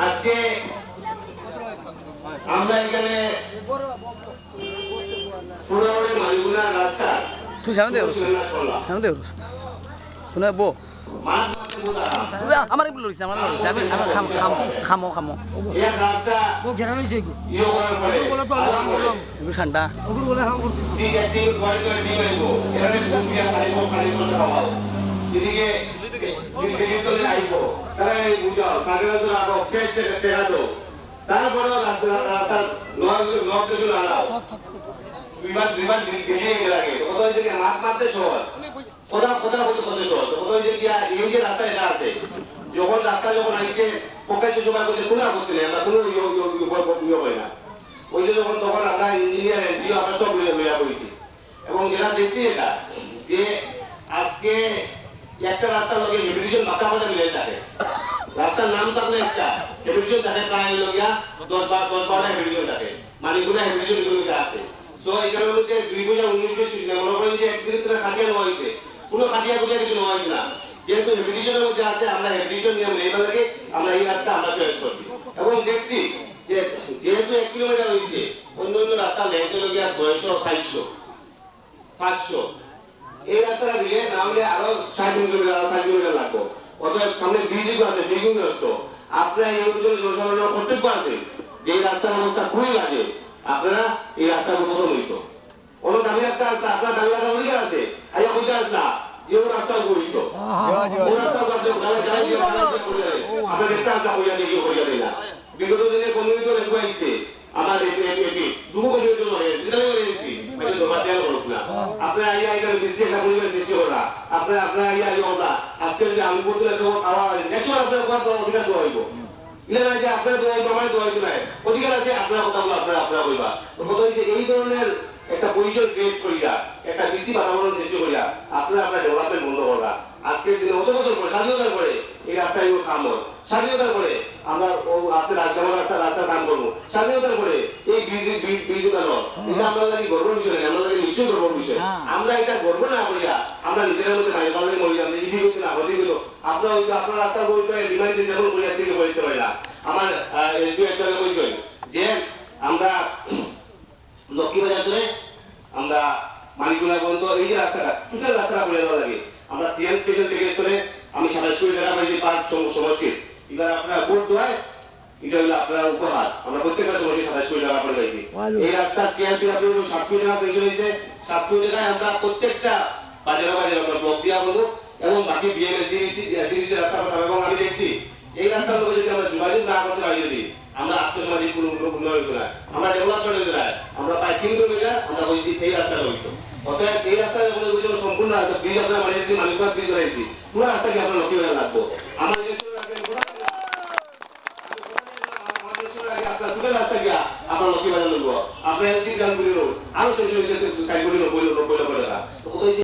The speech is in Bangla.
আজকে আমরা এখানে পুরোপুরি মালিগুনা রাস্তা তুই সামনে দে শুনে বো আমার এগুলো লইছে আমার আমি খামো এই রাস্তা ও ঘেরা হইছে কি ইয়ে করার পরে বলে তো আমি বললাম একটু ঠান্ডা ওগুলো বলে হাম করতে ঠিক আছে করে দিয়ে আইবো এখানে দুনিয়া খালি খাওয়া এদিকে দিকে তো আইবো তারা এই বুঝাও সাগর তো আগো কেস থেকে দাও তারপরে রাস্তা নর্থ জন্য আলাও বিমান দিকে লাগে ওই যে মারতে শহর কোথা বলতে শহর ওই যে এই যে রাস্তা এটা আছে যখন রাস্তা যখন আইছে প্রকাশ্যে সময় করছে কোনো আপত্তি নেই আমরা কোনো ইয়ে হয় না ওই যে যখন তখন আমরা ইঞ্জিনিয়ার এনজিও আমরা সব মিলে করেছি এবং যেটা দেখছি এটা যে আজকে একটা রাস্তার লগে হেভিটেশন মাথা মিলে থাকে রাস্তার নাম থাকলে একটা হেভিটেশন থাকে প্রায় লগিয়া 10-12টা হেভিটেশন থাকে মানিগুনা হেভিটেশন এগুলো আছে তো এখানে হলো যে 2019 মনে করেন যে একদিনের থেকে খাটিয়া নেওয়া হয়েছে কোনো খাটিয়া বুঝা কিছু নেওয়া হয়েছে না যেহেতু হেভিটেশনের মধ্যে আছে আমরা হেভিটেশন নিয়ম নেই লাগে আমরা এই রাস্তা আমরা চয়েস করছি এবং দেখছি যে যেহেতু 1 কিলোমিটার হয়েছে অন্য অন্য রাস্তা লেগে লগিয়া 500 এই রাস্তাটা দিলে না হলে আরো 60 কিলোমিটার লাগবে। অতএব সামনে ব্রিজ আছে, ব্রিজিং রাস্তা আপনারা এই অঞ্চলে জনসাধারণের কর্তব্য আছে যে এই রাস্তার অবস্থা খুবই বাজে, আপনারা এই রাস্তার উদ্বোধন হইত কোনো দাবি রাস্তা আছে, আপনার দাবি রাখার অধিকার আছে, আইয়া বুঝতে আস না যে ও রাস্তা উপকৃত ও রাস্তা আপনার দেখতে আসা হইয়া দিয়ে হইয়া দেয় না। বিগত দিনে কমিউনিটি লেখুয়াইছে আমার যুব কমিউনিটি হয়েছি আপনার আইয়া এখানে বেশি একটা পরিবেশ সৃষ্টি করা আপনার আইয়া ওটা আজকে যদি আমি বলতে খাওয়া নেশন আপনার অধিকার দেওয়া হইব ইলে না যে আপনার দোয়া হইব আমার দোয়া হইব না অধিকার আছে আপনার কথাগুলো আপনারা কইবা। কথা হচ্ছে এই ধরনের একটা পরিসর ক্রিয়েট করিয়া একটা বৃষ্টি বাতাবরণ সৃষ্টি করিয়া আপনারা আপনার ডেভেলপমেন্ট বন্ধ করা। আজকের দিনে অত বছর পরে স্বাধীনতার পরে এই রাস্তায় কাম হয়, স্বাধীনতার পরে আমরা রাস্তা কাম করবো, স্বাধীনতার পরে এই ব্রিজ উঠানো এটা আমরা লাগি গর্বের বিষয় নেই, আমরা লাগি নিশ্চয়ই গর্বের বিষয়। আমরা এটা গর্ব না করিয়া আমরা নিজেদের মধ্যে মাইল পাল্লাই মরি আমরা ইডি করতে না হতে গেল আপনার হয়তো আপনার রাস্তা বলতে রিমাইন্ড যেমন করিয়া থেকে বলতে পারি না। আমার একটা বলছেন যে আমরা লক্ষ্মীবাজার ধরে আমরা মানিকুলা পর্যন্ত এই যে রাস্তাটা টোটাল রাস্তাটা বলে দেওয়া লাগে। আমরা সিএম স্টেশন থেকে চলে আমি 27 কোটি টাকা পাইছি পার্ক সমষ্টির, এবার আপনারা ভোট দেওয়ায় এটা হলো আপনার উপহার। আমরা প্রত্যেকটা সমষ্টি 27 কোটি টাকা করে পাইছি। এই রাস্তার কেয়ারপি আপনি 7 কোটি টাকা পেয়েছিল হয়েছে, 7 কোটি টাকায় আমরা প্রত্যেকটা বাজারে আমরা ব্লক দিয়া বলবো এবং বাকি বিএমএসি রাস্তা এবং আমি দেখছি এই রাস্তার মধ্যে যদি আমরা যোগাযোগ না করতে পারি, যদি আমরা আত্মসামাজিক উন্নয়ন করা আমরা ডেভেলপমেন্ট করা আমরা পাইকিং করে আমরা বলছি এই রাস্তাটা হইত। অতএব এই রাস্তায় সম্পূর্ণ রাস্তা ব্রিজ আপনারা বানিয়েছি, মালিকবাদ ব্রিজ বানিয়েছি, পুরো রাস্তাকে আমরা লক্ষ্মীবাজার লাগবো। আমার আপনার রাস্তা গিয়া আপনার লক্ষ্মীবাজার লাগবো, আপনার এলজি গ্রামগুলি রোড আরো 490 টাকা।